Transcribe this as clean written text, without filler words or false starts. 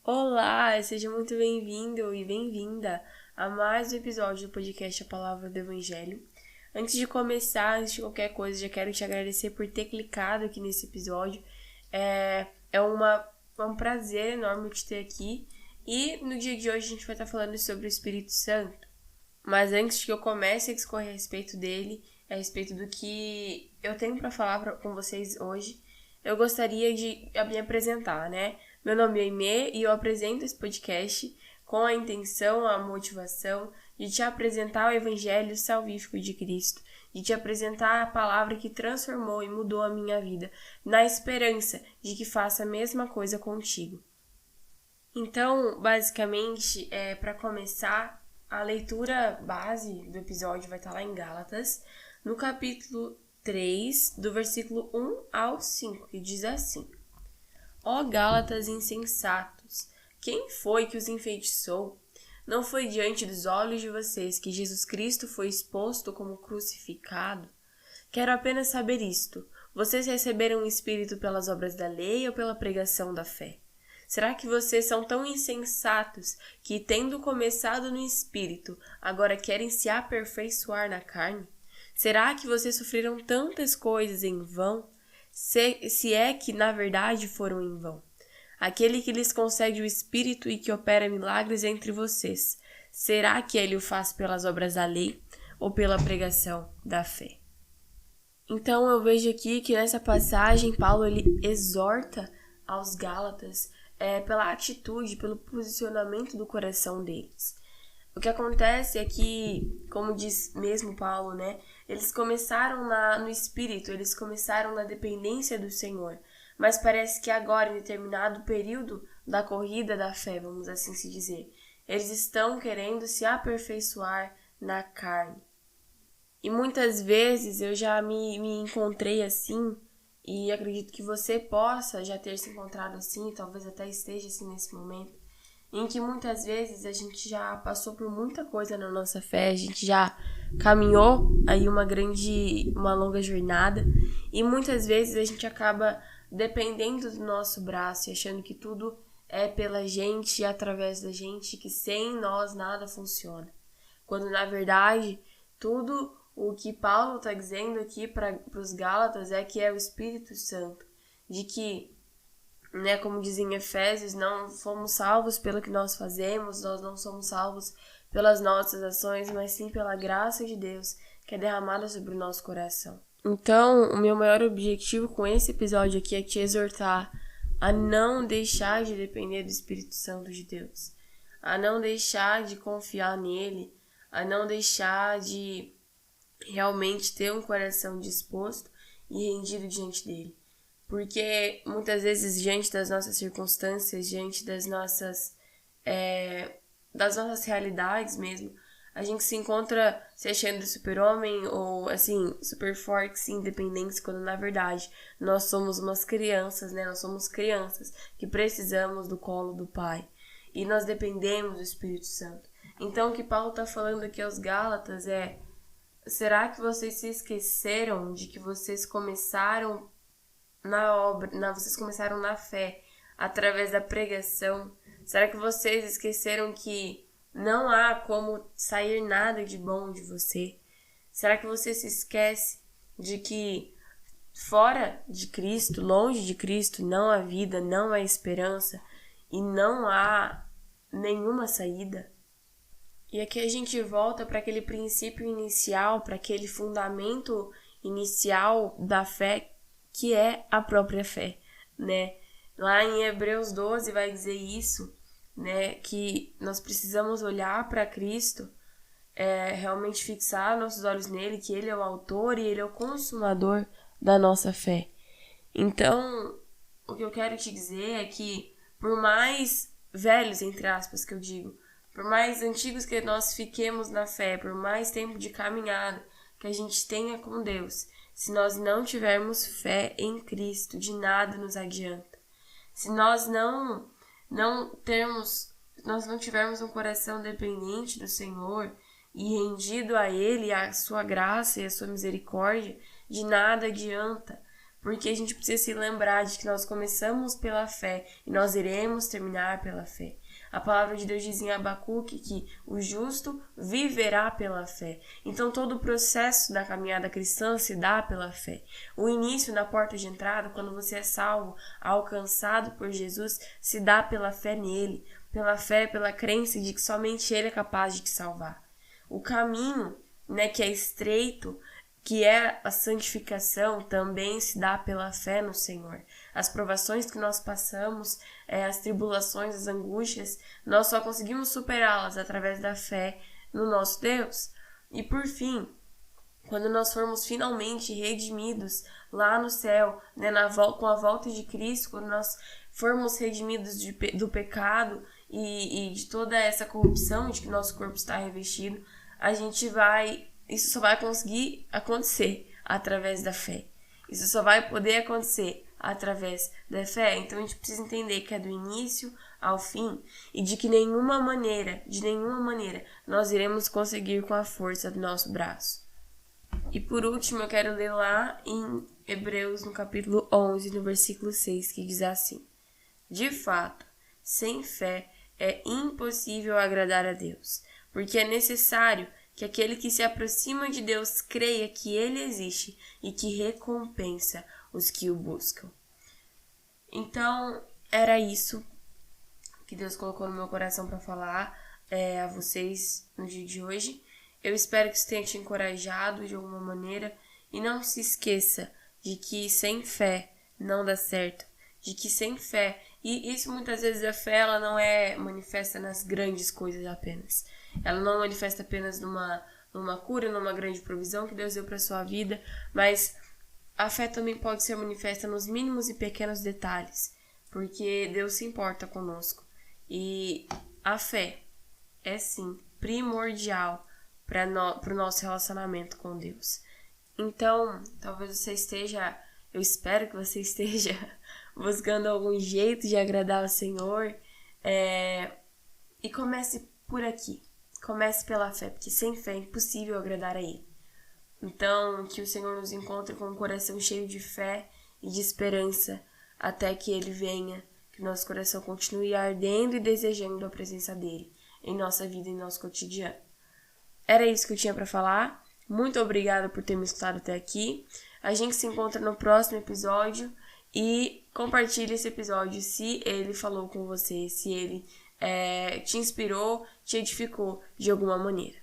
Olá, seja muito bem-vindo e bem-vinda a mais um episódio do podcast A Palavra do Evangelho. Antes de começar, antes de qualquer coisa, já quero te agradecer por ter clicado aqui nesse episódio. É um prazer enorme te ter aqui. E no dia de hoje a gente vai estar falando sobre o Espírito Santo. Mas antes de que eu comece a discorrer a respeito dele, a respeito do que eu tenho para falar com vocês hoje, eu gostaria de me apresentar, né? Meu nome é Aimee e eu apresento esse podcast com a intenção, a motivação de te apresentar o Evangelho salvífico de Cristo, de te apresentar a palavra que transformou e mudou a minha vida, na esperança de que faça a mesma coisa contigo. Então, basicamente, para começar, a leitura base do episódio vai estar lá em Gálatas, no capítulo 3, do versículo 1 ao 5, que diz assim: Ó Gálatas insensatos, quem foi que os enfeitiçou? Não foi diante dos olhos de vocês que Jesus Cristo foi exposto como crucificado? Quero apenas saber isto: vocês receberam o Espírito pelas obras da lei ou pela pregação da fé? Será que vocês são tão insensatos que, tendo começado no Espírito, agora querem se aperfeiçoar na carne? Será que vocês sofreram tantas coisas em vão? Se é que, na verdade, foram em vão. Aquele que lhes concede o Espírito e que opera milagres entre vocês, será que ele o faz pelas obras da lei ou pela pregação da fé? Então eu vejo aqui que nessa passagem Paulo ele exorta aos Gálatas pela atitude, pelo posicionamento do coração deles. O que acontece é que, como diz mesmo Paulo, né, eles começaram no Espírito, eles começaram na dependência do Senhor, mas parece que agora, em determinado período da corrida da fé, vamos assim se dizer, eles estão querendo se aperfeiçoar na carne. E muitas vezes eu já me encontrei assim, e acredito que você possa já ter se encontrado assim, talvez até esteja assim nesse momento, em que muitas vezes a gente já passou por muita coisa na nossa fé, a gente já caminhou aí uma longa jornada, e muitas vezes a gente acaba dependendo do nosso braço e achando que tudo é pela gente e através da gente, que sem nós nada funciona. Quando na verdade tudo o que Paulo está dizendo aqui para os Gálatas é que é o Espírito Santo, de que, né, como diz em Efésios, não fomos salvos pelo que nós fazemos, nós não somos salvos pelas nossas ações, mas sim pela graça de Deus que é derramada sobre o nosso coração. Então, o meu maior objetivo com esse episódio aqui é te exortar a não deixar de depender do Espírito Santo de Deus, a não deixar de confiar nele, a não deixar de realmente ter um coração disposto e rendido diante dele. Porque muitas vezes, diante das nossas circunstâncias, diante das nossas realidades mesmo, a gente se encontra se achando super-homem ou, assim, super fortes e independentes, quando na verdade nós somos umas crianças, né? Nós somos crianças que precisamos do colo do Pai. E nós dependemos do Espírito Santo. Então, o que Paulo está falando aqui aos Gálatas é: será que vocês se esqueceram de que vocês começaram vocês começaram na fé, através da pregação? Será que vocês esqueceram que não há como sair nada de bom de você? Será que você se esquece de que fora de Cristo, longe de Cristo, não há vida, não há esperança e não há nenhuma saída? E aqui a gente volta para aquele princípio inicial, para aquele fundamento inicial da fé, que é a própria fé, né? Lá em Hebreus 12 vai dizer isso, né? Que nós precisamos olhar para Cristo, realmente fixar nossos olhos nele, que ele é o autor e ele é o consumador da nossa fé. Então, o que eu quero te dizer é que, por mais velhos, entre aspas, que eu digo, por mais antigos que nós fiquemos na fé, por mais tempo de caminhada que a gente tenha com Deus, se nós não tivermos fé em Cristo, de nada nos adianta. Se nós não tivermos um coração dependente do Senhor e rendido a Ele, a sua graça e a sua misericórdia, de nada adianta. porque a gente precisa se lembrar de que nós começamos pela fé e nós iremos terminar pela fé. A palavra de Deus diz em Abacuque que o justo viverá pela fé. Então todo o processo da caminhada cristã se dá pela fé. O início na porta de entrada, quando você é salvo, alcançado por Jesus, se dá pela fé nele, pela fé, pela crença de que somente ele é capaz de te salvar. O caminho, que é estreito, que é a santificação, também se dá pela fé no Senhor. As provações que nós passamos, as tribulações, as angústias, nós só conseguimos superá-las através da fé no nosso Deus. E por fim, quando nós formos finalmente redimidos lá no céu, com a volta de Cristo, quando nós formos redimidos do pecado e de toda essa corrupção de que nosso corpo está revestido, isso só vai conseguir acontecer através da fé. Isso só vai poder acontecer através da fé. Então a gente precisa entender que é do início ao fim e de que de nenhuma maneira, nós iremos conseguir com a força do nosso braço. E por último, eu quero ler lá em Hebreus, no capítulo 11, no versículo 6, que diz assim: de fato, sem fé é impossível agradar a Deus, porque é necessário que aquele que se aproxima de Deus creia que ele existe e que recompensa os que o buscam. Então, era isso que Deus colocou no meu coração para falar a vocês no dia de hoje. Eu espero que isso tenha te encorajado de alguma maneira. E não se esqueça de que sem fé não dá certo. De que sem fé, e isso muitas vezes a fé ela não é manifesta nas grandes coisas apenas. Ela não manifesta apenas numa cura, numa grande provisão que Deus deu para sua vida, mas a fé também pode ser manifesta nos mínimos e pequenos detalhes, porque Deus se importa conosco. E a fé é sim primordial para o nosso relacionamento com Deus. Então, talvez você esteja, eu espero que você esteja buscando algum jeito de agradar ao Senhor, e comece por aqui. Comece pela fé, porque sem fé é impossível agradar a Ele. Então, que o Senhor nos encontre com um coração cheio de fé e de esperança até que Ele venha, que nosso coração continue ardendo e desejando a presença dEle em nossa vida e em nosso cotidiano. Era isso que eu tinha para falar. Muito obrigada por ter me escutado até aqui. A gente se encontra no próximo episódio e compartilhe esse episódio se ele falou com você, se ele te inspirou, te edificou de alguma maneira.